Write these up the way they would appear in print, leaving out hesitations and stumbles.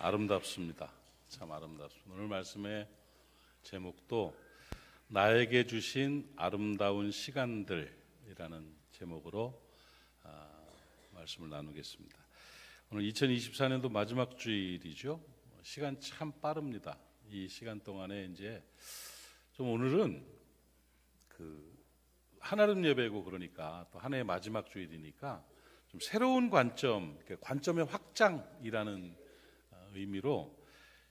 아름답습니다. 참 아름답습니다. 오늘 말씀의 제목도 나에게 주신 아름다운 시간들이라는 제목으로 말씀을 나누겠습니다. 오늘 2024년도 마지막 주일이죠. 시간 참 빠릅니다. 이 시간 동안에 이제 좀 오늘은 한아름 예배고 그러니까 또 한 해의 마지막 주일이니까 좀 새로운 관점의 확장이라는 의미로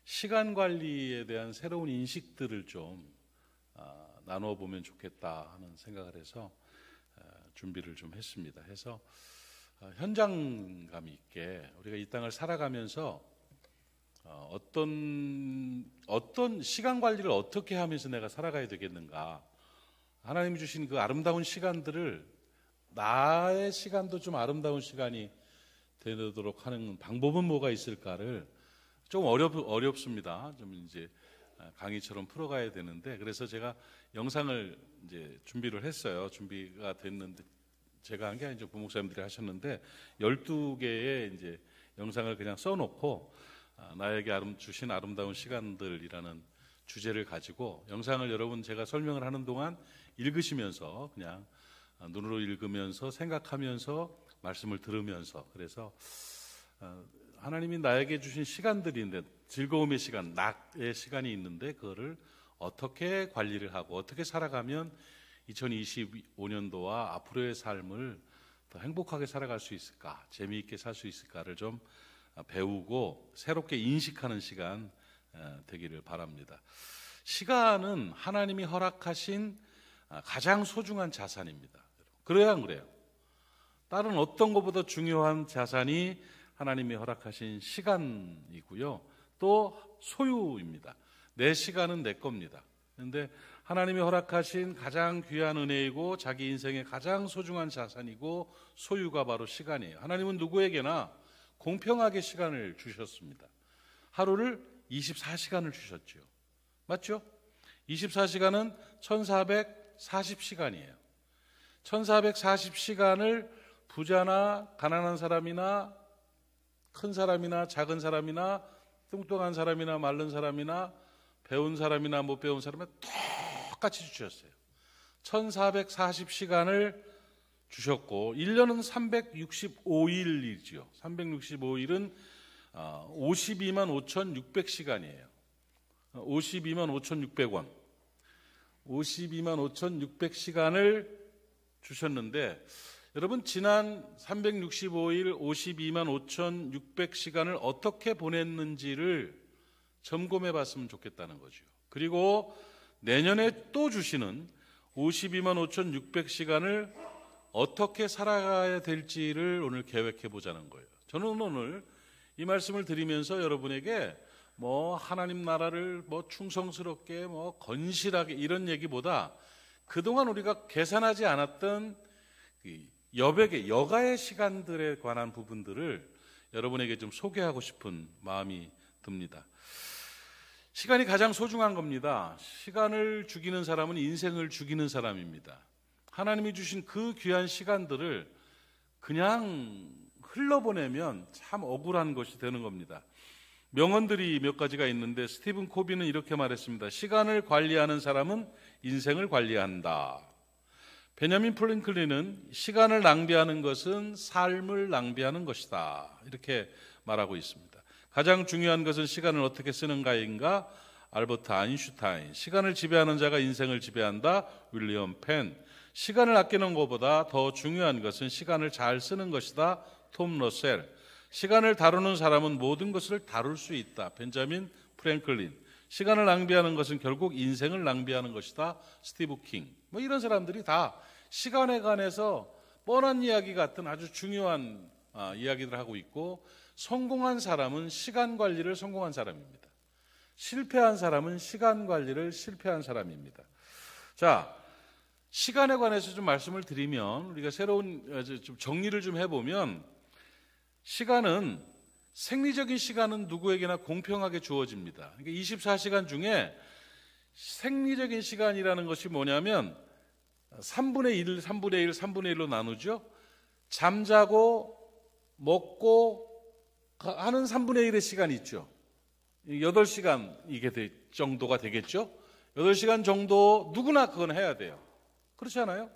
시간 관리에 대한 새로운 인식들을 좀 나누어 보면 좋겠다 하는 생각을 해서 준비를 좀 했습니다. 해서 현장감 있게 우리가 이 땅을 살아가면서 어떤 시간 관리를 어떻게 하면서 내가 살아가야 되겠는가, 하나님이 주신 그 아름다운 시간들을 나의 시간도 좀 아름다운 시간이 되도록 하는 방법은 뭐가 있을까를 좀 어렵습니다. 좀 이제 강의처럼 풀어가야 되는데, 그래서 제가 영상을 이제 준비를 했어요. 준비가 됐는데 제가 한 게 아니죠. 부목사님들이 하셨는데 12개의 이제 영상을 그냥 써놓고 나에게 주신 아름다운 시간들이라는 주제를 가지고 영상을 여러분 제가 설명을 하는 동안 읽으시면서 그냥 눈으로 읽으면서 생각하면서 말씀을 들으면서, 그래서 하나님이 나에게 주신 시간들인데 즐거움의 시간, 낙의 시간이 있는데 그거를 어떻게 관리를 하고 어떻게 살아가면 2025년도와 앞으로의 삶을 더 행복하게 살아갈 수 있을까, 재미있게 살 수 있을까를 좀 배우고 새롭게 인식하는 시간 되기를 바랍니다. 시간은 하나님이 허락하신 가장 소중한 자산입니다. 그래야 안 그래요? 다른 어떤 것보다 중요한 자산이 하나님이 허락하신 시간이고요. 또 소유입니다. 내 시간은 내 겁니다. 그런데 하나님이 허락하신 가장 귀한 은혜이고 자기 인생의 가장 소중한 자산이고 소유가 바로 시간이에요. 하나님은 누구에게나 공평하게 시간을 주셨습니다. 하루를 24시간을 주셨죠. 맞죠? 24시간은 1440시간이에요. 1440시간을 부자나 가난한 사람이나 큰 사람이나 작은 사람이나 뚱뚱한 사람이나 마른 사람이나 배운 사람이나 못 배운 사람이나 똑같이 주셨어요. 1440시간을 주셨고 1년은 365일이죠. 365일은 52만 5,600시간이에요. 52만 5,600원. 52만 5,600시간을 주셨는데, 여러분 지난 365일 52만 5,600시간을 어떻게 보냈는지를 점검해 봤으면 좋겠다는 거죠. 그리고 내년에 또 주시는 52만 5,600시간을 어떻게 살아가야 될지를 오늘 계획해 보자는 거예요. 저는 오늘 이 말씀을 드리면서 여러분에게 하나님 나라를 충성스럽게 건실하게 이런 얘기보다 그동안 우리가 계산하지 않았던 여가의 시간들에 관한 부분들을 여러분에게 좀 소개하고 싶은 마음이 듭니다. 시간이 가장 소중한 겁니다. 시간을 죽이는 사람은 인생을 죽이는 사람입니다. 하나님이 주신 그 귀한 시간들을 그냥 흘러보내면 참 억울한 것이 되는 겁니다. 명언들이 몇 가지가 있는데 스티븐 코비는 이렇게 말했습니다. 시간을 관리하는 사람은 인생을 관리한다. 베냐민 프랭클린은 시간을 낭비하는 것은 삶을 낭비하는 것이다. 이렇게 말하고 있습니다. 가장 중요한 것은 시간을 어떻게 쓰는가인가? 알버트 아인슈타인. 시간을 지배하는 자가 인생을 지배한다. 윌리엄 펜. 시간을 아끼는 것보다 더 중요한 것은 시간을 잘 쓰는 것이다. 톰 러셀. 시간을 다루는 사람은 모든 것을 다룰 수 있다. 벤자민 프랭클린. 시간을 낭비하는 것은 결국 인생을 낭비하는 것이다. 스티브 킹. 이런 사람들이 다 시간에 관해서 뻔한 이야기 같은 아주 중요한 이야기들을 하고 있고, 성공한 사람은 시간 관리를 성공한 사람입니다. 실패한 사람은 시간 관리를 실패한 사람입니다. 자, 시간에 관해서 좀 말씀을 드리면 우리가 새로운 좀 정리를 좀 해보면, 시간은 생리적인 시간은 누구에게나 공평하게 주어집니다. 그러니까 24시간 중에 생리적인 시간이라는 것이 뭐냐면 3분의 1, 3분의 1, 3분의 1로 나누죠. 잠자고 먹고 하는 3분의 1의 시간이 있죠. 8시간 정도가 되겠죠. 8시간 정도 누구나 그건 해야 돼요. 그렇지 않아요?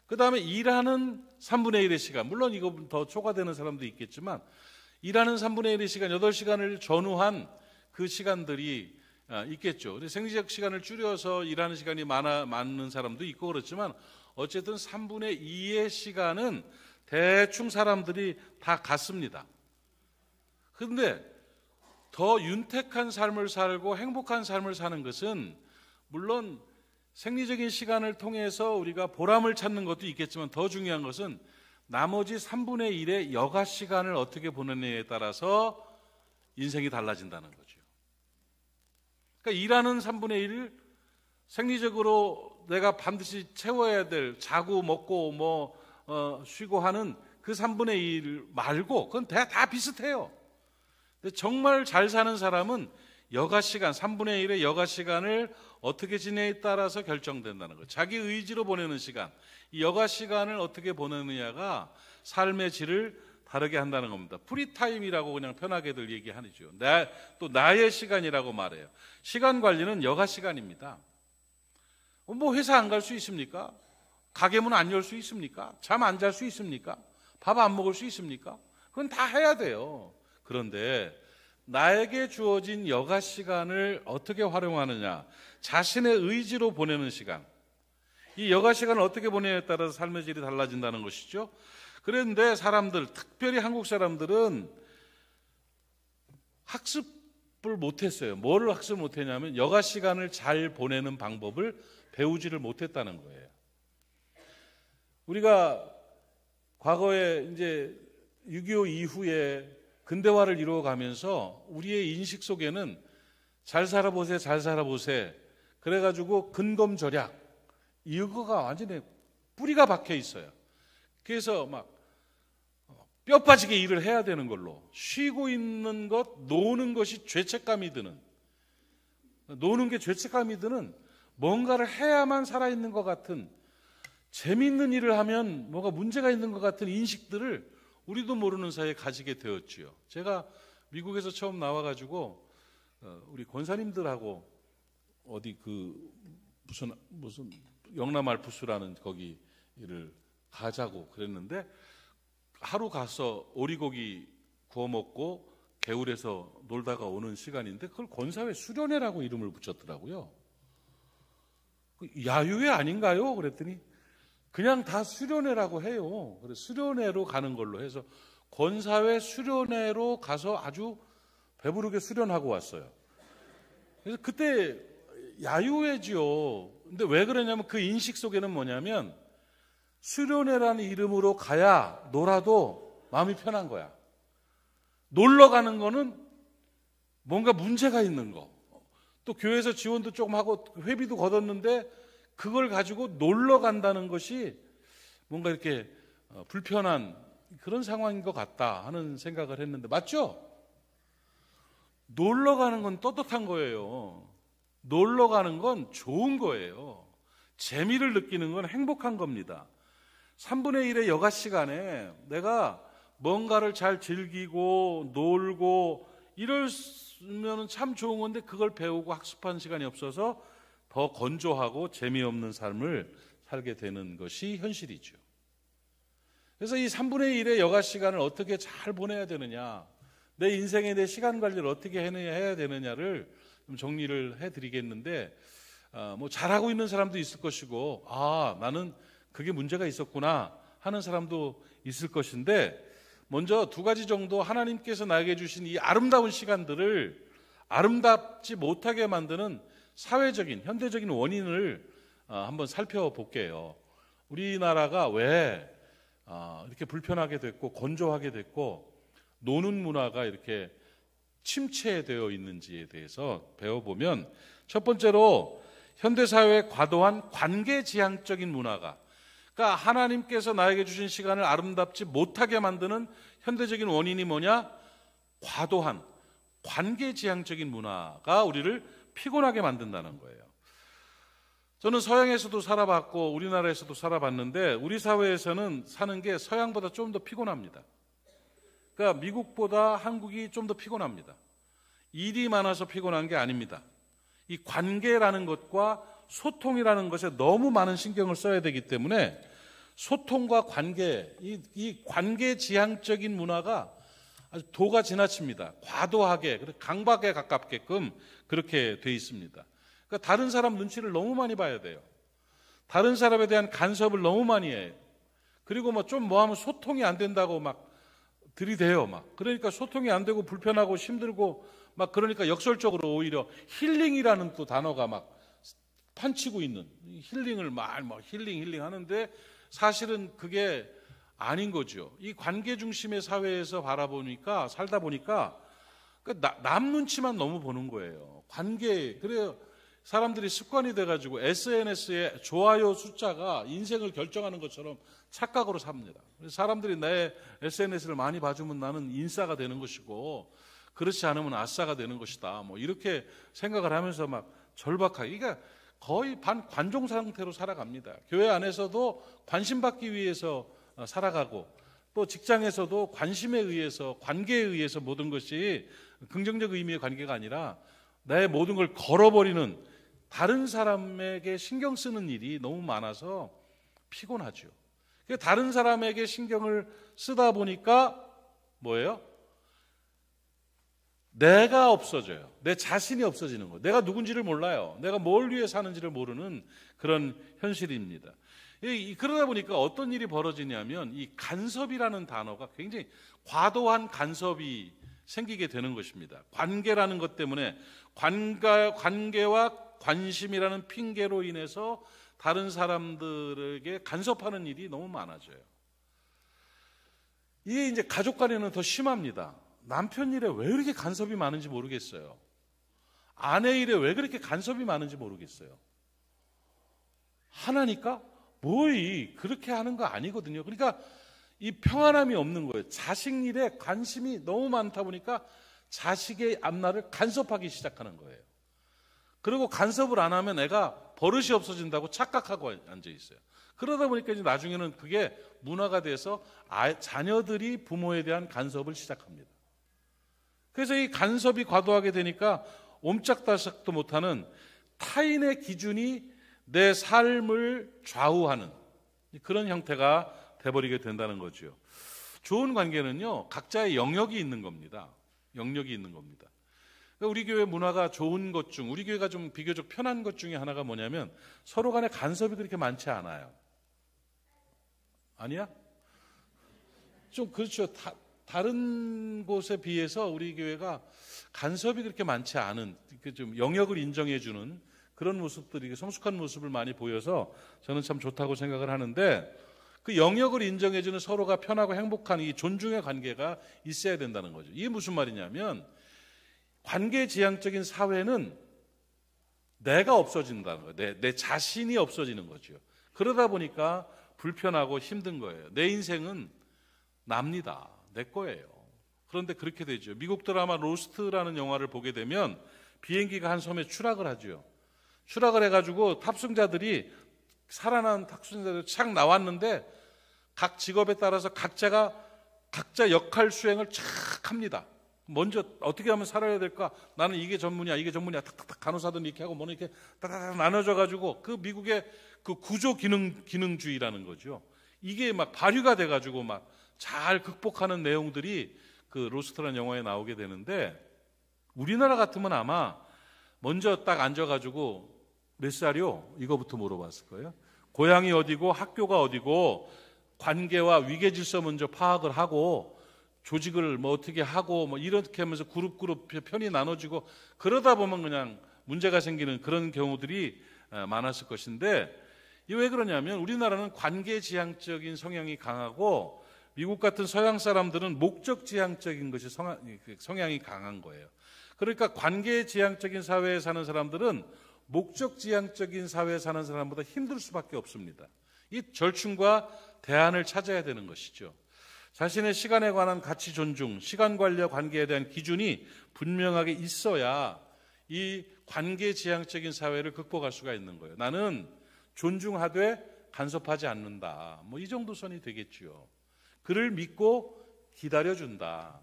그 다음에 일하는 3분의 1의 시간, 물론 이거 더 초과되는 사람도 있겠지만 일하는 3분의 1의 시간, 8시간을 전후한 그 시간들이 있겠죠. 생리적 시간을 줄여서 일하는 시간이 많은 사람도 있고 그렇지만 어쨌든 3분의 2의 시간은 대충 사람들이 다 갖습니다. 그런데 더 윤택한 삶을 살고 행복한 삶을 사는 것은 물론 생리적인 시간을 통해서 우리가 보람을 찾는 것도 있겠지만 더 중요한 것은 나머지 3분의 1의 여가 시간을 어떻게 보내느냐에 따라서 인생이 달라진다는 거죠. 그러니까 일하는 3분의 1을 생리적으로 내가 반드시 채워야 될 자고 먹고 쉬고 하는 그 3분의 1 말고 그건 다 비슷해요. 근데 정말 잘 사는 사람은 여가 시간, 3분의 1의 여가 시간을 어떻게 지내에 따라서 결정된다는 거예요. 자기 의지로 보내는 시간, 이 여가 시간을 어떻게 보내느냐가 삶의 질을 다르게 한다는 겁니다. 프리타임이라고 그냥 편하게들 얘기하죠. 또 나의 시간이라고 말해요. 시간 관리는 여가 시간입니다. 회사 안 갈 수 있습니까? 가게문 안 열 수 있습니까? 잠 안 잘 수 있습니까? 밥 안 먹을 수 있습니까? 그건 다 해야 돼요. 그런데 나에게 주어진 여가 시간을 어떻게 활용하느냐, 자신의 의지로 보내는 시간, 이 여가 시간을 어떻게 보내냐에 따라서 삶의 질이 달라진다는 것이죠. 그런데 사람들, 특별히 한국 사람들은 학습을 못했어요. 뭐를 학습 못했냐면 여가 시간을 잘 보내는 방법을 배우지를 못했다는 거예요. 우리가 과거에 이제 6.25 이후에 근대화를 이루어가면서 우리의 인식 속에는 잘 살아보세, 잘 살아보세. 그래가지고 근검절약, 이거가 완전히 뿌리가 박혀 있어요. 그래서 막 뼈 빠지게 일을 해야 되는 걸로, 쉬고 있는 것, 노는 것이 죄책감이 드는, 노는 게 죄책감이 드는, 뭔가를 해야만 살아있는 것 같은, 재미있는 일을 하면 뭐가 문제가 있는 것 같은 인식들을 우리도 모르는 사이에 가지게 되었지요. 제가 미국에서 처음 나와가지고 우리 권사님들하고 어디 무슨 영남 알프스라는 거기를 가자고 그랬는데, 하루 가서 오리고기 구워 먹고 개울에서 놀다가 오는 시간인데 그걸 권사회 수련회라고 이름을 붙였더라고요. 야유회 아닌가요? 그랬더니 그냥 다 수련회라고 해요. 그래서 수련회로 가는 걸로 해서 권사회 수련회로 가서 아주 배부르게 수련하고 왔어요. 그래서 그때 야유회지요. 근데 왜 그러냐면 그 인식 속에는 뭐냐면 수련회라는 이름으로 가야 놀아도 마음이 편한 거야. 놀러 가는 거는 뭔가 문제가 있는 거. 또 교회에서 지원도 조금 하고 회비도 걷었는데 그걸 가지고 놀러 간다는 것이 뭔가 이렇게 불편한 그런 상황인 것 같다 하는 생각을 했는데, 맞죠? 놀러 가는 건 떳떳한 거예요. 놀러 가는 건 좋은 거예요. 재미를 느끼는 건 행복한 겁니다. 3분의 1의 여가 시간에 내가 뭔가를 잘 즐기고 놀고 이러면 참 좋은 건데 그걸 배우고 학습하는 시간이 없어서 더 건조하고 재미없는 삶을 살게 되는 것이 현실이죠. 그래서 이 3분의 1의 여가 시간을 어떻게 잘 보내야 되느냐, 내 인생에 내 시간 관리를 어떻게 해야 되느냐를 좀 정리를 해드리겠는데, 잘하고 있는 사람도 있을 것이고, 나는 그게 문제가 있었구나 하는 사람도 있을 것인데, 먼저 2가지 정도 하나님께서 나에게 주신 이 아름다운 시간들을 아름답지 못하게 만드는 사회적인, 현대적인 원인을 한번 살펴볼게요. 우리나라가 왜 이렇게 불편하게 됐고 건조하게 됐고 노는 문화가 이렇게 침체되어 있는지에 대해서 배워보면, 첫 번째로 현대사회의 과도한 관계지향적인 문화가, 그러니까 하나님께서 나에게 주신 시간을 아름답지 못하게 만드는 현대적인 원인이 뭐냐? 과도한 관계지향적인 문화가 우리를 피곤하게 만든다는 거예요. 저는 서양에서도 살아봤고 우리나라에서도 살아봤는데 우리 사회에서는 사는 게 서양보다 좀 더 피곤합니다. 그러니까 미국보다 한국이 좀 더 피곤합니다. 일이 많아서 피곤한 게 아닙니다. 이 관계라는 것과 소통이라는 것에 너무 많은 신경을 써야 되기 때문에 소통과 관계, 이 관계지향적인 문화가 아주 도가 지나칩니다. 과도하게, 강박에 가깝게끔 그렇게 돼 있습니다. 그러니까 다른 사람 눈치를 너무 많이 봐야 돼요. 다른 사람에 대한 간섭을 너무 많이 해요. 그리고 뭐 하면 소통이 안 된다고 막 들이대요. 그러니까 소통이 안 되고 불편하고 힘들고 그러니까 역설적으로 오히려 힐링이라는 또 단어가 판치고 있는, 힐링을 힐링 하는데 사실은 그게 아닌 거죠. 이 관계 중심의 사회에서 살다 보니까 남 눈치만 너무 보는 거예요. 그래요. 사람들이 습관이 돼가지고 SNS에 좋아요 숫자가 인생을 결정하는 것처럼 착각으로 삽니다. 사람들이 내 SNS를 많이 봐주면 나는 인싸가 되는 것이고, 그렇지 않으면 아싸가 되는 것이다. 이렇게 생각을 하면서 절박하게, 그러니까 거의 반관종 상태로 살아갑니다. 교회 안에서도 관심받기 위해서 살아가고, 또 직장에서도 관심에 의해서, 관계에 의해서 모든 것이 긍정적 의미의 관계가 아니라 내 모든 걸 걸어버리는, 다른 사람에게 신경 쓰는 일이 너무 많아서 피곤하죠. 다른 사람에게 신경을 쓰다 보니까 뭐예요? 내가 없어져요. 내 자신이 없어지는 거예요. 내가 누군지를 몰라요. 내가 뭘 위해 사는지를 모르는 그런 현실입니다. 그러다 보니까 어떤 일이 벌어지냐면 이 간섭이라는 단어가 굉장히 과도한 간섭이 생기게 되는 것입니다. 관계라는 것 때문에 관계와 관심이라는 핑계로 인해서 다른 사람들에게 간섭하는 일이 너무 많아져요. 이게 이제 가족 간에는 더 심합니다. 남편 일에 왜 이렇게 간섭이 많은지 모르겠어요. 아내 일에 왜 그렇게 간섭이 많은지 모르겠어요. 하나니까 그렇게 하는 거 아니거든요. 그러니까 이 평안함이 없는 거예요. 자식 일에 관심이 너무 많다 보니까 자식의 앞날을 간섭하기 시작하는 거예요. 그리고 간섭을 안 하면 애가 버릇이 없어진다고 착각하고 앉아 있어요. 그러다 보니까 이제 나중에는 그게 문화가 돼서 자녀들이 부모에 대한 간섭을 시작합니다. 그래서 이 간섭이 과도하게 되니까 옴짝달싹도 못하는 타인의 기준이 내 삶을 좌우하는 그런 형태가 돼버리게 된다는 거죠. 좋은 관계는요, 각자의 영역이 있는 겁니다. 영역이 있는 겁니다. 우리 교회 문화가 좋은 것 중, 우리 교회가 좀 비교적 편한 것 중에 하나가 뭐냐면 서로 간에 간섭이 그렇게 많지 않아요. 아니야? 좀 그렇죠. 다른 곳에 비해서 우리 교회가 간섭이 그렇게 많지 않은, 좀 영역을 인정해주는 그런 모습들이, 성숙한 모습을 많이 보여서 저는 참 좋다고 생각을 하는데, 그 영역을 인정해주는 서로가 편하고 행복한 이 존중의 관계가 있어야 된다는 거죠. 이게 무슨 말이냐면 관계지향적인 사회는 내가 없어진다는 거예요. 내 자신이 없어지는 거죠. 그러다 보니까 불편하고 힘든 거예요. 내 인생은 납니다. 내 거예요. 그런데 그렇게 되죠. 미국 드라마 로스트라는 영화를 보게 되면 비행기가 한 섬에 추락을 하죠. 추락을 해가지고 살아난 탑승자들이 착 나왔는데 각 직업에 따라서 각자 역할 수행을 착 합니다. 먼저 어떻게 하면 살아야 될까? 나는 이게 전문이야, 이게 전문이야. 탁탁탁 간호사든 이렇게 하고 뭐는 이렇게 따다닥 나눠져가지고 그 미국의 그 구조 기능주의라는 거죠. 이게 발휘가 돼가지고 잘 극복하는 내용들이 그 로스트라는 영화에 나오게 되는데, 우리나라 같으면 아마 먼저 딱 앉아가지고 몇 살이요? 이거부터 물어봤을 거예요. 고향이 어디고 학교가 어디고 관계와 위계 질서 먼저 파악을 하고 조직을 어떻게 하고 이렇게 하면서 그룹 편이 나눠지고, 그러다 보면 그냥 문제가 생기는 그런 경우들이 많았을 것인데, 이게 왜 그러냐면 우리나라는 관계지향적인 성향이 강하고 미국 같은 서양 사람들은 목적지향적인 것이 성향이 강한 거예요. 그러니까 관계지향적인 사회에 사는 사람들은 목적지향적인 사회에 사는 사람보다 힘들 수밖에 없습니다. 이 절충과 대안을 찾아야 되는 것이죠. 자신의 시간에 관한 가치 존중, 시간 관리와 관계에 대한 기준이 분명하게 있어야 이 관계지향적인 사회를 극복할 수가 있는 거예요. 나는 존중하되 간섭하지 않는다. 이 정도 선이 되겠죠. 그를 믿고 기다려준다.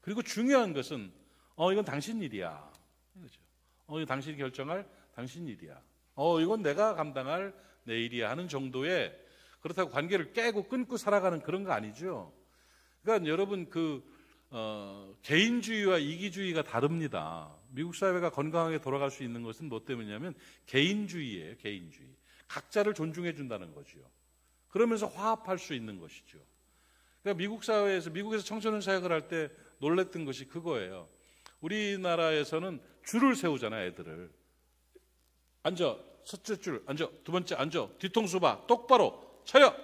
그리고 중요한 것은 이건 당신 일이야. 그렇죠. 이거 당신이 결정할 당신 일이야. 이건 내가 감당할 내 일이야 하는 정도의, 그렇다고 관계를 깨고 끊고 살아가는 그런 거 아니죠. 그러니까 여러분 개인주의와 이기주의가 다릅니다. 미국 사회가 건강하게 돌아갈 수 있는 것은 뭐 때문이냐면 개인주의예요. 개인주의. 각자를 존중해 준다는 거죠. 그러면서 화합할 수 있는 것이죠. 그러니까 미국에서 청소년 사역을 할 때 놀랬던 것이 그거예요. 우리나라에서는 줄을 세우잖아요. 애들을. 앉아. 첫째 줄 앉아. 두 번째 앉아. 뒤통수 봐. 똑바로. 차려.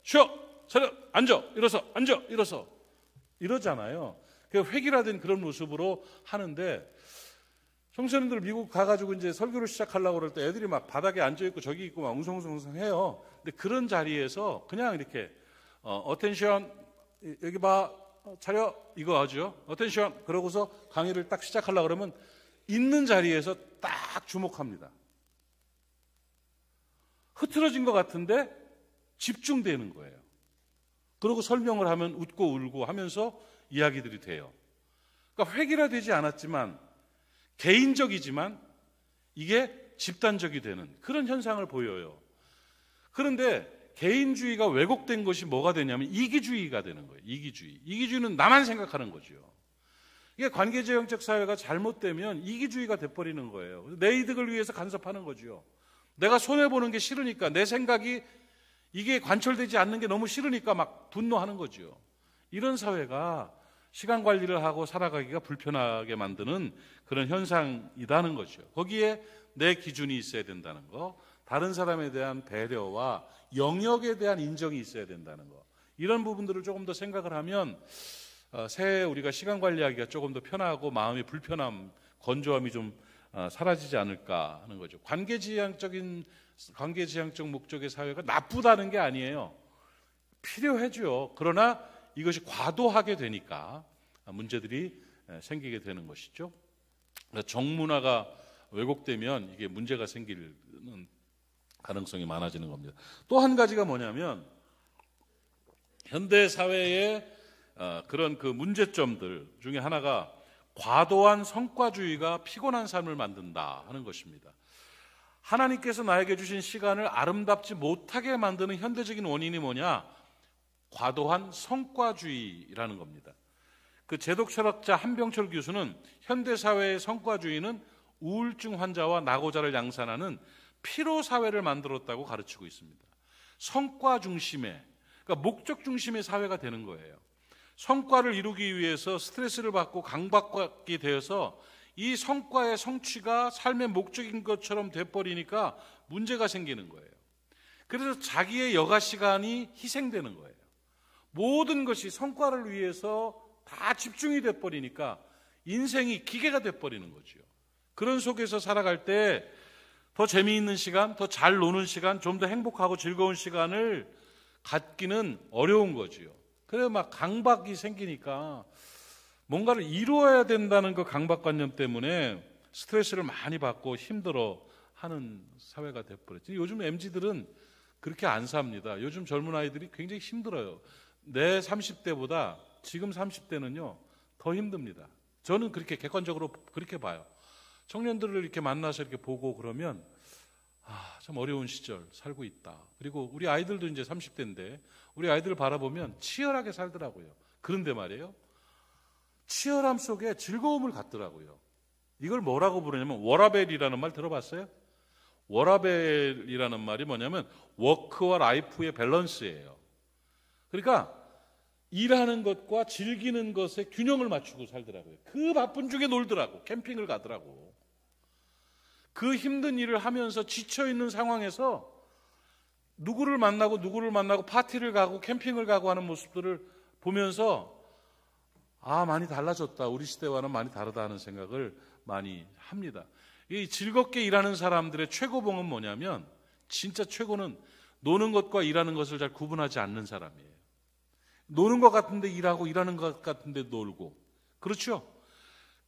쉬어. 차려. 앉아. 일어서. 앉아. 일어서. 이러잖아요. 획일화된 그런 모습으로 하는데, 청소년들 미국 가가지고 이제 설교를 시작하려고 그럴 때 애들이 막 바닥에 앉아있고 저기 있고 막 웅성웅성 해요. 근데 그런 자리에서 그냥 이렇게, 어텐션, 여기 봐, 차려, 이거 하죠. 어텐션. 그러고서 강의를 딱 시작하려고 그러면 있는 자리에서 딱 주목합니다. 흐트러진 것 같은데 집중되는 거예요. 그리고 설명을 하면 웃고 울고 하면서 이야기들이 돼요. 그러니까 획일화되지 않았지만, 개인적이지만 이게 집단적이 되는 그런 현상을 보여요. 그런데 개인주의가 왜곡된 것이 뭐가 되냐면 이기주의가 되는 거예요. 이기주의는 나만 생각하는 거죠. 이게 관계지향적 사회가 잘못되면 이기주의가 돼버리는 거예요. 내 이득을 위해서 간섭하는 거죠. 내가 손해보는 게 싫으니까, 내 생각이 이게 관철되지 않는 게 너무 싫으니까 막 분노하는 거죠. 이런 사회가 시간 관리를 하고 살아가기가 불편하게 만드는 그런 현상이라는 거죠. 거기에 내 기준이 있어야 된다는 거, 다른 사람에 대한 배려와 영역에 대한 인정이 있어야 된다는 거, 이런 부분들을 조금 더 생각을 하면 새해 우리가 시간 관리하기가 조금 더 편하고 마음의 불편함, 건조함이 좀 사라지지 않을까 하는 거죠. 관계지향적 목적의 사회가 나쁘다는 게 아니에요. 필요하죠. 그러나 이것이 과도하게 되니까 문제들이 생기게 되는 것이죠. 정문화가 왜곡되면 이게 문제가 생기는 가능성이 많아지는 겁니다. 또 한 가지가 뭐냐면, 현대 사회의 그런 그 문제점들 중에 하나가 과도한 성과주의가 피곤한 삶을 만든다 하는 것입니다. 하나님께서 나에게 주신 시간을 아름답지 못하게 만드는 현대적인 원인이 뭐냐? 과도한 성과주의라는 겁니다. 그 제독 철학자 한병철 교수는 현대사회의 성과주의는 우울증 환자와 낙오자를 양산하는 피로사회를 만들었다고 가르치고 있습니다. 성과 중심의, 그러니까 목적 중심의 사회가 되는 거예요. 성과를 이루기 위해서 스트레스를 받고 강박받게 되어서 이 성과의 성취가 삶의 목적인 것처럼 돼버리니까 문제가 생기는 거예요. 그래서 자기의 여가 시간이 희생되는 거예요. 모든 것이 성과를 위해서 다 집중이 돼버리니까 인생이 기계가 돼버리는 거죠. 그런 속에서 살아갈 때 더 재미있는 시간, 더 잘 노는 시간, 좀 더 행복하고 즐거운 시간을 갖기는 어려운 거지요. 그래서 막 강박이 생기니까 뭔가를 이루어야 된다는 그 강박관념 때문에 스트레스를 많이 받고 힘들어 하는 사회가 돼버렸죠. 요즘 MZ들은 그렇게 안 삽니다. 요즘 젊은 아이들이 굉장히 힘들어요. 내 30대보다 지금 30대는요 더 힘듭니다. 저는 그렇게 객관적으로 그렇게 봐요. 청년들을 이렇게 만나서 이렇게 보고 그러면 참 어려운 시절 살고 있다. 그리고 우리 아이들도 이제 30대인데 우리 아이들을 바라보면 치열하게 살더라고요. 그런데 말이에요, 치열함 속에 즐거움을 갖더라고요. 이걸 뭐라고 부르냐면 워라벨이라는 말 들어봤어요? 워라벨이라는 말이 뭐냐면 워크와 라이프의 밸런스예요. 그러니까 일하는 것과 즐기는 것에 균형을 맞추고 살더라고요. 그 바쁜 중에 놀더라고. 캠핑을 가더라고. 그 힘든 일을 하면서 지쳐있는 상황에서 누구를 만나고 파티를 가고 캠핑을 가고 하는 모습들을 보면서 많이 달라졌다. 우리 시대와는 많이 다르다 하는 생각을 많이 합니다. 이 즐겁게 일하는 사람들의 최고봉은 뭐냐면, 진짜 최고는 노는 것과 일하는 것을 잘 구분하지 않는 사람이에요. 노는 것 같은데 일하고 일하는 것 같은데 놀고, 그렇죠?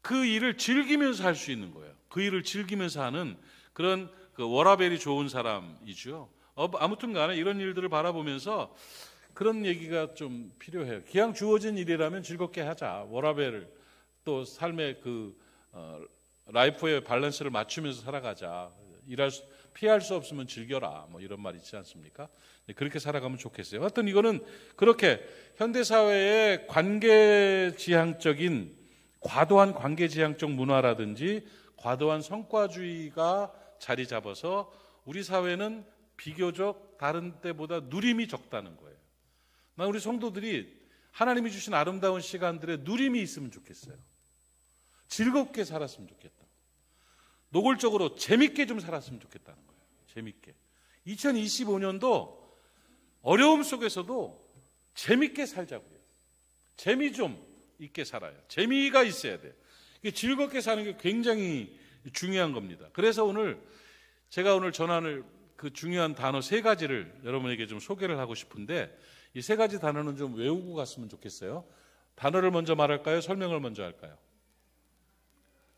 그 일을 즐기면서 할 수 있는 거예요. 그 일을 즐기면서 하는 그런 그 워라벨이 좋은 사람이죠. 아무튼 간에 이런 일들을 바라보면서 그런 얘기가 좀 필요해요. 기왕 주어진 일이라면 즐겁게 하자. 워라벨을 또 삶의 라이프의 밸런스를 맞추면서 살아가자. 피할 수 없으면 즐겨라. 뭐 이런 말 있지 않습니까? 그렇게 살아가면 좋겠어요. 하여튼 이거는 그렇게 현대사회의 과도한 관계지향적 문화라든지 과도한 성과주의가 자리 잡아서 우리 사회는 비교적 다른 때보다 누림이 적다는 거예요. 난 우리 성도들이 하나님이 주신 아름다운 시간들에 누림이 있으면 좋겠어요. 즐겁게 살았으면 좋겠다. 노골적으로 재밌게 좀 살았으면 좋겠다는 거예요. 재밌게. 2025년도 어려움 속에서도 재밌게 살자고요. 재미 좀 있게 살아요. 재미가 있어야 돼요. 즐겁게 사는 게 굉장히 중요한 겁니다. 그래서 제가 오늘 전하는 그 중요한 단어 3가지를 여러분에게 좀 소개를 하고 싶은데, 이 3가지 단어는 좀 외우고 갔으면 좋겠어요. 단어를 먼저 말할까요? 설명을 먼저 할까요?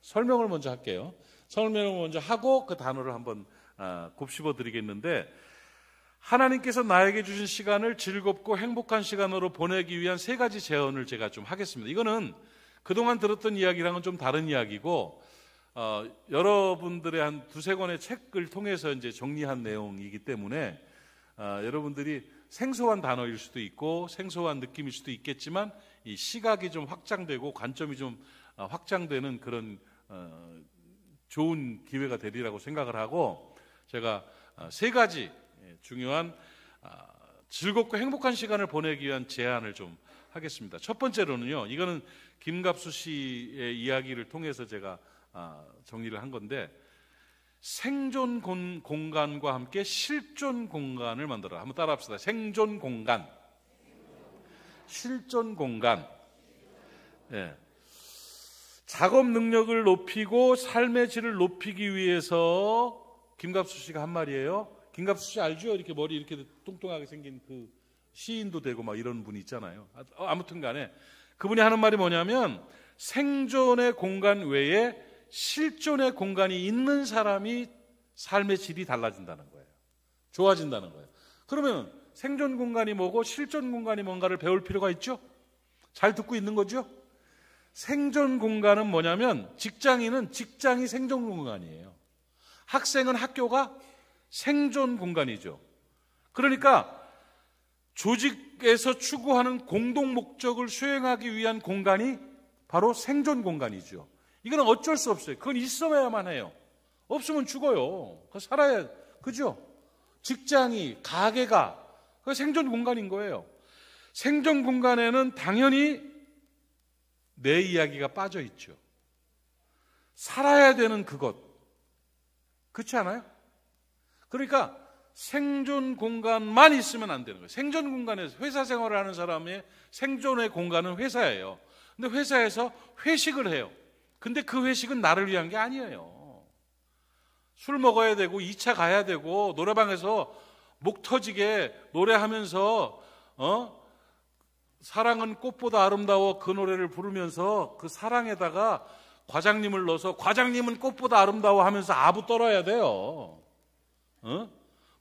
설명을 먼저 할게요. 설명을 먼저 하고 그 단어를 한번 곱씹어 드리겠는데, 하나님께서 나에게 주신 시간을 즐겁고 행복한 시간으로 보내기 위한 3가지 제언을 제가 좀 하겠습니다. 이거는 그동안 들었던 이야기랑은 좀 다른 이야기고, 여러분들의 한 2-3권의 책을 통해서 이제 정리한 내용이기 때문에 여러분들이 생소한 단어일 수도 있고 생소한 느낌일 수도 있겠지만, 이 시각이 좀 확장되고 관점이 좀 확장되는 그런 좋은 기회가 되리라고 생각을 하고, 제가 3가지 중요한 즐겁고 행복한 시간을 보내기 위한 제안을 좀 하겠습니다. 첫 번째로는요, 이거는 김갑수 씨의 이야기를 통해서 제가 정리를 한 건데, 생존 공간과 함께 실존 공간을 만들어라. 한번 따라합시다. 생존 공간, 실존 공간. 예. 작업 능력을 높이고 삶의 질을 높이기 위해서 김갑수 씨가 한 말이에요. 김갑수 씨 알죠? 이렇게 머리 이렇게 뚱뚱하게 생긴 그 시인도 되고 막 이런 분이 있잖아요. 아무튼 간에 그분이 하는 말이 뭐냐면, 생존의 공간 외에 실존의 공간이 있는 사람이 삶의 질이 달라진다는 거예요. 좋아진다는 거예요. 그러면 생존 공간이 뭐고 실존 공간이 뭔가를 배울 필요가 있죠? 잘 듣고 있는 거죠? 생존 공간은 뭐냐면, 직장인은 직장이 생존 공간이에요. 학생은 학교가 생존 공간이죠. 그러니까 조직에서 추구하는 공동 목적을 수행하기 위한 공간이 바로 생존 공간이죠. 이건 어쩔 수 없어요. 그건 있어야만 해요. 없으면 죽어요. 살아야, 그죠? 직장이, 가게가 그 생존 공간인 거예요. 생존 공간에는 당연히 내 이야기가 빠져 있죠. 살아야 되는 그것. 그렇지 않아요? 그러니까 생존 공간만 있으면 안 되는 거예요. 생존 공간에서, 회사 생활을 하는 사람의 생존의 공간은 회사예요. 근데 회사에서 회식을 해요. 근데 그 회식은 나를 위한 게 아니에요. 술 먹어야 되고 2차 가야 되고 노래방에서 목 터지게 노래하면서 사랑은 꽃보다 아름다워, 그 노래를 부르면서 그 사랑에다가 과장님을 넣어서 과장님은 꽃보다 아름다워 하면서 아부 떨어야 돼요.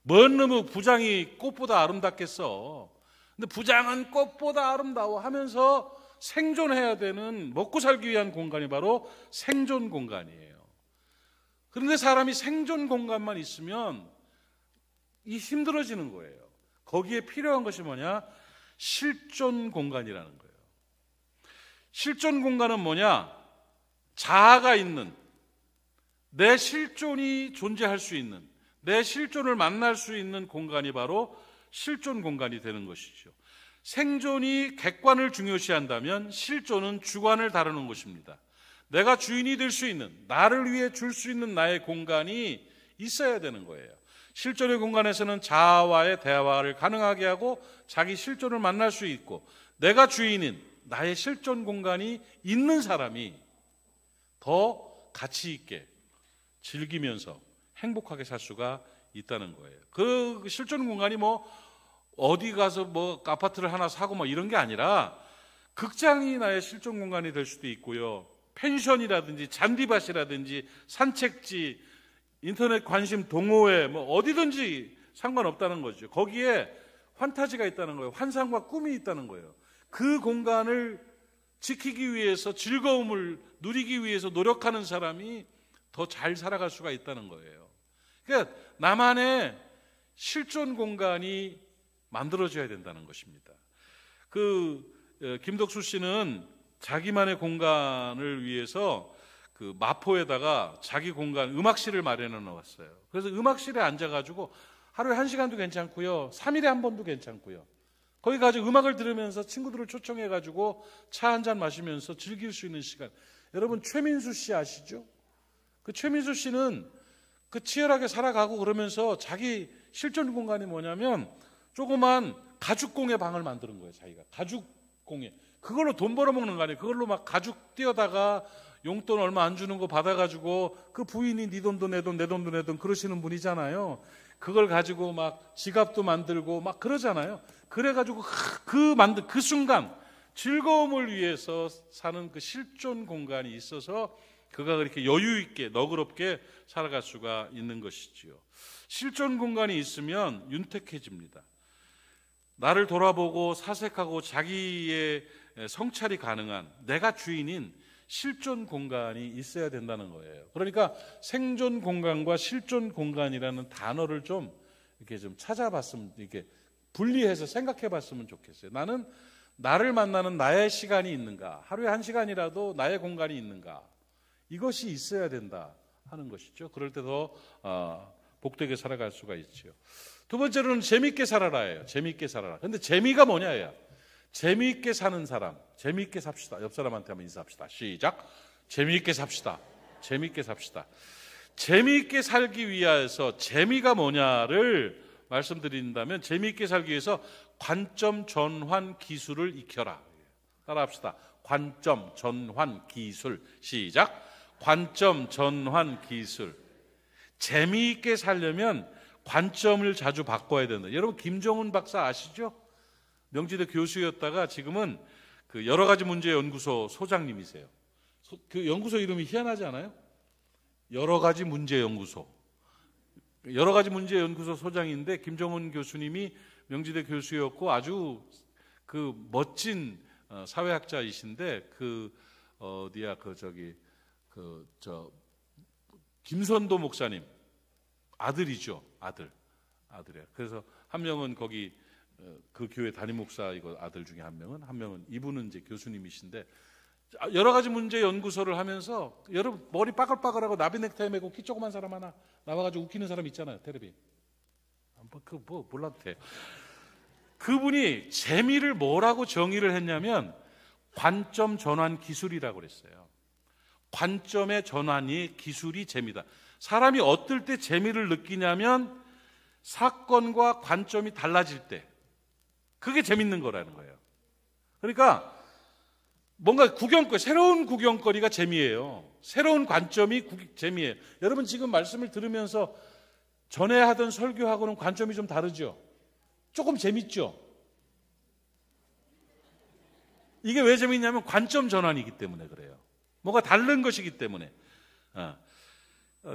뭔 놈의 부장이 꽃보다 아름답겠어. 근데 부장은 꽃보다 아름다워 하면서 생존해야 되는, 먹고 살기 위한 공간이 바로 생존 공간이에요. 그런데 사람이 생존 공간만 있으면 힘들어지는 거예요. 거기에 필요한 것이 뭐냐? 실존 공간이라는 거예요. 실존 공간은 뭐냐? 자아가 있는, 내 실존이 존재할 수 있는, 내 실존을 만날 수 있는 공간이 바로 실존 공간이 되는 것이죠. 생존이 객관을 중요시한다면 실존은 주관을 다루는 것입니다. 내가 주인이 될 수 있는, 나를 위해 줄 수 있는 나의 공간이 있어야 되는 거예요. 실존의 공간에서는 자아와의 대화를 가능하게 하고 자기 실존을 만날 수 있고, 내가 주인인 나의 실존 공간이 있는 사람이 더 가치 있게 즐기면서 행복하게 살 수가 있다는 거예요. 그 실존 공간이 뭐 어디 가서 뭐 아파트를 하나 사고 뭐 이런 게 아니라, 극장이 나의 실존 공간이 될 수도 있고요. 펜션이라든지 잔디밭이라든지 산책지, 인터넷 관심 동호회, 뭐 어디든지 상관없다는 거죠. 거기에 환타지가 있다는 거예요. 환상과 꿈이 있다는 거예요. 그 공간을 지키기 위해서, 즐거움을 누리기 위해서 노력하는 사람이 더 잘 살아갈 수가 있다는 거예요. 그러니까 나만의 실존 공간이 만들어져야 된다는 것입니다. 김덕수 씨는 자기만의 공간을 위해서 그 마포에다가 자기 공간, 음악실을 마련해 놓았어요. 그래서 음악실에 앉아가지고 하루에 1시간도 괜찮고요, 3일에 한 번도 괜찮고요, 거기 가서 음악을 들으면서 친구들을 초청해가지고 차 한잔 마시면서 즐길 수 있는 시간. 여러분, 최민수 씨 아시죠? 그 최민수 씨는 그 치열하게 살아가고 그러면서 자기 실존 공간이 뭐냐면 조그만 가죽공예 방을 만드는 거예요. 자기가 가죽공예, 그걸로 돈 벌어먹는 거 아니에요. 그걸로 막 가죽 띄어다가 용돈 얼마 안 주는 거 받아가지고, 그 부인이 네 돈도 내 돈, 내 돈도 내 돈 그러시는 분이잖아요. 그걸 가지고 막 지갑도 만들고 막 그러잖아요. 그래가지고 그 순간 즐거움을 위해서 사는 그 실존 공간이 있어서 그가 그렇게 여유 있게 너그럽게 살아갈 수가 있는 것이지요. 실존 공간이 있으면 윤택해집니다. 나를 돌아보고 사색하고 자기의 성찰이 가능한, 내가 주인인 실존 공간이 있어야 된다는 거예요. 그러니까 생존 공간과 실존 공간이라는 단어를 좀 이렇게 좀 찾아봤으면, 이렇게 분리해서 생각해 봤으면 좋겠어요. 나는 나를 만나는 나의 시간이 있는가? 하루에 1시간이라도 나의 공간이 있는가? 이것이 있어야 된다 하는 것이죠. 그럴 때 더 복되게 살아갈 수가 있죠. 두 번째로는 재미있게 살아라예요. 재미있게 살아라. 근데 재미가 뭐냐예요. 재미있게 사는 사람, 재미있게 삽시다. 옆 사람한테 한번 인사합시다. 시작. 재미있게 삽시다. 재미있게 삽시다. 재미있게 살기 위해서 재미가 뭐냐를 말씀드린다면, 재미있게 살기 위해서 관점 전환 기술을 익혀라. 따라합시다. 관점 전환 기술. 시작. 관점 전환 기술. 재미있게 살려면 관점을 자주 바꿔야 된다. 여러분, 김종훈 박사 아시죠? 명지대 교수였다가 지금은 그 여러 가지 문제 연구소 소장님이세요. 그 연구소 이름이 희한하지 않아요? 여러 가지 문제 연구소. 여러 가지 문제 연구소 소장인데, 김종훈 교수님이 명지대 교수였고 아주 그 멋진 사회학자이신데, 김선도 목사님 아들이죠. 아들이에요. 그래서 한 명은 거기 그 교회 담임 목사이고, 아들 중에 한 명은 이분은 이제 교수님이신데, 여러 가지 문제 연구소를 하면서, 여러분 머리 빠글빠글하고 나비 넥타이 메고 키 조그만 사람 하나 나와가지고 웃기는 사람 있잖아요. 텔레비. 몰라도 돼요. 그분이 재미를 뭐라고 정의를 했냐면 관점 전환 기술이라고 그랬어요. 관점의 전환이 기술이 재미다. 사람이 어떨 때 재미를 느끼냐면 사건과 관점이 달라질 때, 그게 재밌는 거라는 거예요. 그러니까 뭔가 새로운 구경거리가 재미예요. 새로운 관점이 재미예요. 여러분, 지금 말씀을 들으면서 전에 하던 설교하고는 관점이 좀 다르죠? 조금 재밌죠? 이게 왜 재밌냐면 관점 전환이기 때문에 그래요. 뭔가 다른 것이기 때문에.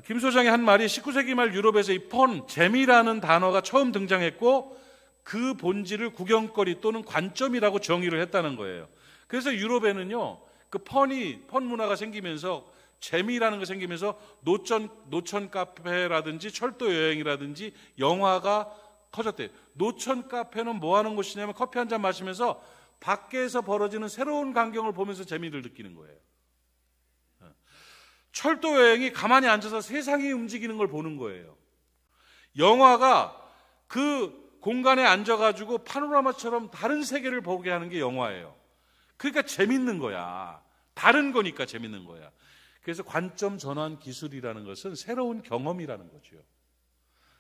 김 소장의 한 말이 19세기 말 유럽에서 이 재미라는 단어가 처음 등장했고, 그 본질을 구경거리 또는 관점이라고 정의를 했다는 거예요. 그래서 유럽에는요, 그 펀 문화가 생기면서, 재미라는 게 생기면서 노천 카페라든지 철도 여행이라든지 영화가 커졌대요. 노천 카페는 뭐 하는 곳이냐면 커피 한 잔 마시면서 밖에서 벌어지는 새로운 광경을 보면서 재미를 느끼는 거예요. 철도 여행이 가만히 앉아서 세상이 움직이는 걸 보는 거예요. 영화가 그 공간에 앉아가지고 파노라마처럼 다른 세계를 보게 하는 게 영화예요. 그러니까 재밌는 거야. 다른 거니까 재밌는 거야. 그래서 관점 전환 기술이라는 것은 새로운 경험이라는 거죠.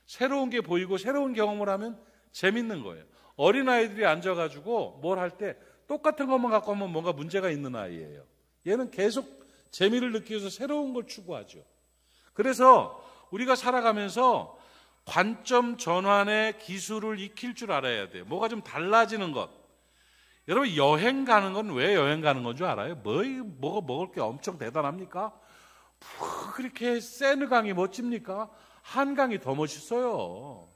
새로운 게 보이고 새로운 경험을 하면 재밌는 거예요. 어린아이들이 앉아가지고 뭘 할 때 똑같은 것만 갖고 하면 뭔가 문제가 있는 아이예요. 얘는 계속 재미를 느끼기 위해서 새로운 걸 추구하죠. 그래서 우리가 살아가면서 관점 전환의 기술을 익힐 줄 알아야 돼요. 뭐가 좀 달라지는 것. 여러분, 여행 가는 건 왜 여행 가는 건 줄 알아요? 뭐가 먹을 게 엄청 대단합니까? 그렇게 세느강이 멋집니까? 한강이 더 멋있어요.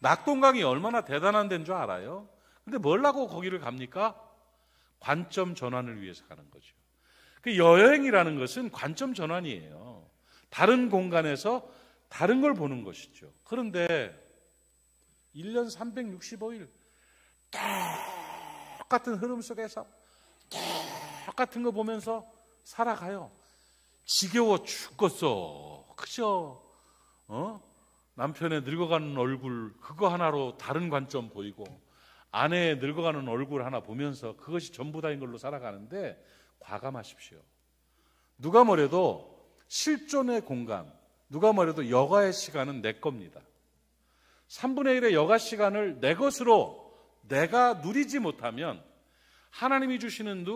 낙동강이 얼마나 대단한 데인 줄 알아요? 근데 뭘 하고 거기를 갑니까? 관점 전환을 위해서 가는 거죠. 그 여행이라는 것은 관점 전환이에요. 다른 공간에서 다른 걸 보는 것이죠. 그런데 1년 365일 똑같은 흐름 속에서 똑같은 거 보면서 살아가요. 지겨워 죽겠어. 그죠? 남편의 늙어가는 얼굴 그거 하나로 다른 관점 보이고 아내의 늙어가는 얼굴 하나 보면서 그것이 전부 다인 걸로 살아가는데 과감하십시오. 누가 뭐래도 실존의 공간, 누가 뭐래도 여가의 시간은 내 겁니다. 3분의 1의 여가 시간을 내 것으로 내가 누리지 못하면 하나님이 주시는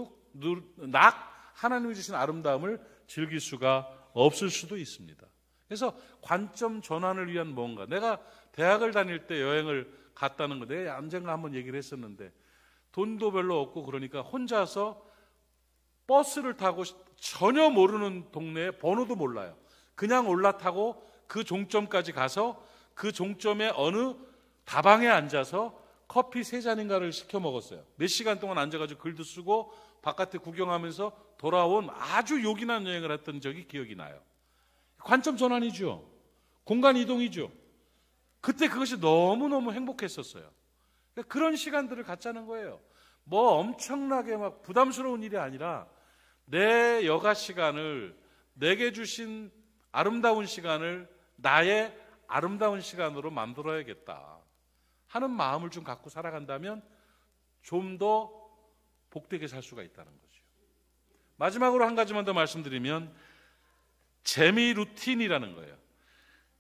하나님이 주신 아름다움을 즐길 수가 없을 수도 있습니다. 그래서 관점 전환을 위한 뭔가, 내가 대학을 다닐 때 여행을 갔다는 거 내가 언젠가 한번 얘기를 했었는데 돈도 별로 없고 그러니까 혼자서 버스를 타고 전혀 모르는 동네에 번호도 몰라요. 그냥 올라타고 그 종점까지 가서 그 종점에 어느 다방에 앉아서 커피 3잔인가를 시켜 먹었어요. 몇 시간 동안 앉아가지고 글도 쓰고 바깥에 구경하면서 돌아온 아주 요긴한 여행을 했던 적이 기억이 나요. 관점 전환이죠. 공간 이동이죠. 그때 그것이 너무너무 행복했었어요. 그런 시간들을 갖자는 거예요. 뭐 엄청나게 막 부담스러운 일이 아니라 내 여가 시간을, 내게 주신 아름다운 시간을 나의 아름다운 시간으로 만들어야겠다 하는 마음을 좀 갖고 살아간다면 좀 더 복되게 살 수가 있다는 거죠. 마지막으로 한 가지만 더 말씀드리면 재미 루틴이라는 거예요.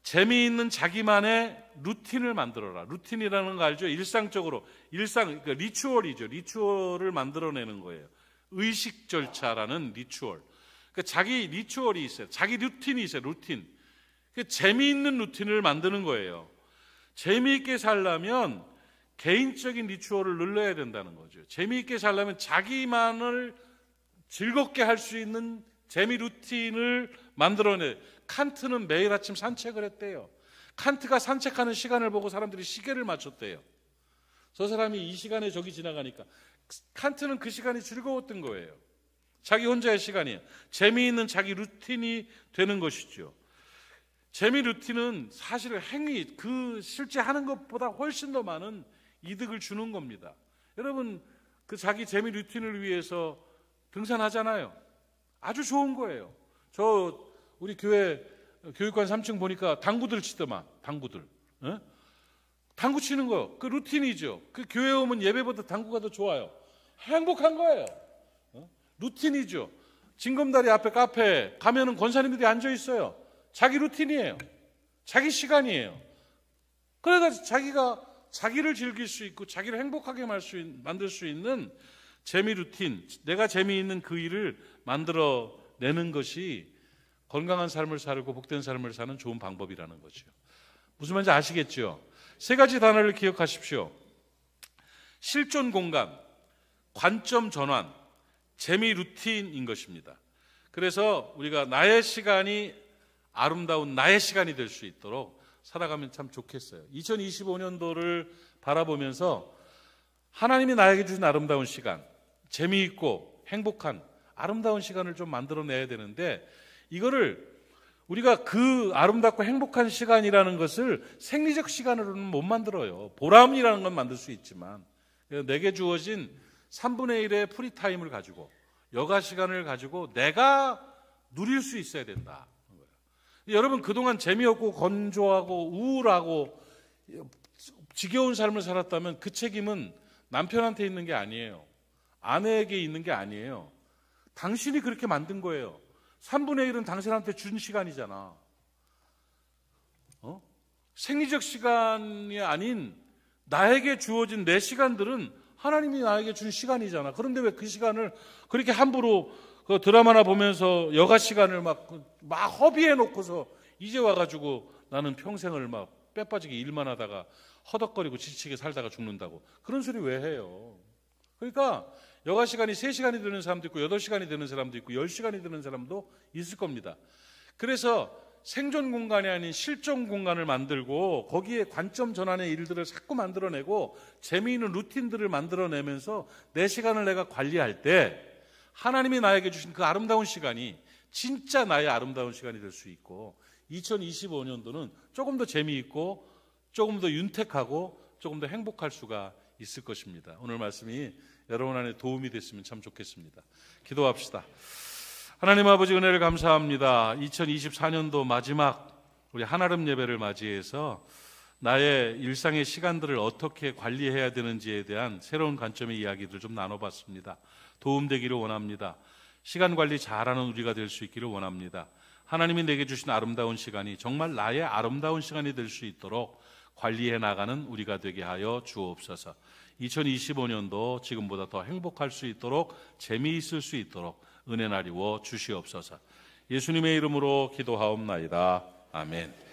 재미있는 자기만의 루틴을 만들어라. 루틴이라는 거 알죠? 일상적으로 그러니까 리추얼이죠. 리추얼을 만들어내는 거예요. 의식 절차라는 리추얼. 그러니까 자기 리추얼이 있어요. 자기 루틴이 있어요. 루틴. 재미있는 루틴을 만드는 거예요. 재미있게 살려면 개인적인 리추얼을 늘려야 된다는 거죠. 재미있게 살려면 자기만을 즐겁게 할 수 있는 재미 루틴을 만들어내. 칸트는 매일 아침 산책을 했대요. 칸트가 산책하는 시간을 보고 사람들이 시계를 맞췄대요. 저 사람이 이 시간에 저기 지나가니까 칸트는 그 시간이 즐거웠던 거예요. 자기 혼자의 시간이에요. 재미있는 자기 루틴이 되는 것이죠. 재미 루틴은 사실 행위, 그 실제 하는 것보다 훨씬 더 많은 이득을 주는 겁니다. 여러분, 그 자기 재미 루틴을 위해서 등산하잖아요. 아주 좋은 거예요. 우리 교회 교육관 3층 보니까 당구들 치더만, 당구들. 당구 치는 거, 그 루틴이죠. 그 교회 오면 예배보다 당구가 더 좋아요. 행복한 거예요. 루틴이죠. 징검다리 앞에 카페 가면은 권사님들이 앉아 있어요. 자기 루틴이에요. 자기 시간이에요. 그래서 자기가 자기를 즐길 수 있고 자기를 행복하게 만들 수 있는 재미 루틴, 내가 재미있는 그 일을 만들어내는 것이 건강한 삶을 살고 복된 삶을 사는 좋은 방법이라는 거죠. 무슨 말인지 아시겠죠? 3가지 단어를 기억하십시오. 실존 공간, 관점 전환, 재미 루틴인 것입니다. 그래서 우리가 나의 시간이 아름다운 나의 시간이 될 수 있도록 살아가면 참 좋겠어요. 2025년도를 바라보면서 하나님이 나에게 주신 아름다운 시간, 재미있고 행복한 아름다운 시간을 좀 만들어내야 되는데 이거를 우리가 그 아름답고 행복한 시간이라는 것을 생리적 시간으로는 못 만들어요. 보람이라는 건 만들 수 있지만 내게 주어진 3분의 1의 프리타임을 가지고 여가 시간을 가지고 내가 누릴 수 있어야 된다. 여러분 그동안 재미없고 건조하고 우울하고 지겨운 삶을 살았다면 그 책임은 남편한테 있는 게 아니에요. 아내에게 있는 게 아니에요. 당신이 그렇게 만든 거예요. 3분의 1은 당신한테 준 시간이잖아. 생리적 시간이 아닌 나에게 주어진 내 시간들은 하나님이 나에게 준 시간이잖아. 그런데 왜 그 시간을 그렇게 함부로 그 드라마나 보면서 여가 시간을 막 허비해 놓고서 이제 와가지고 나는 평생을 막 빼빠지게 일만 하다가 허덕거리고 지치게 살다가 죽는다고. 그런 소리 왜 해요? 그러니까 여가 시간이 3시간이 되는 사람도 있고 8시간이 되는 사람도 있고 10시간이 되는 사람도 있을 겁니다. 그래서 생존 공간이 아닌 실존 공간을 만들고 거기에 관점 전환의 일들을 자꾸 만들어내고 재미있는 루틴들을 만들어내면서 내 시간을 내가 관리할 때 하나님이 나에게 주신 그 아름다운 시간이 진짜 나의 아름다운 시간이 될 수 있고 2025년도는 조금 더 재미있고 조금 더 윤택하고 조금 더 행복할 수가 있을 것입니다. 오늘 말씀이 여러분 안에 도움이 됐으면 참 좋겠습니다. 기도합시다. 하나님 아버지 은혜를 감사합니다. 2024년도 마지막 우리 한아름 예배를 맞이해서 나의 일상의 시간들을 어떻게 관리해야 되는지에 대한 새로운 관점의 이야기들 좀 나눠봤습니다. 도움되기를 원합니다. 시간 관리 잘하는 우리가 될 수 있기를 원합니다. 하나님이 내게 주신 아름다운 시간이 정말 나의 아름다운 시간이 될 수 있도록 관리해 나가는 우리가 되게 하여 주옵소서. 2025년도 지금보다 더 행복할 수 있도록 재미있을 수 있도록 은혜 나리워 주시옵소서. 예수님의 이름으로 기도하옵나이다. 아멘.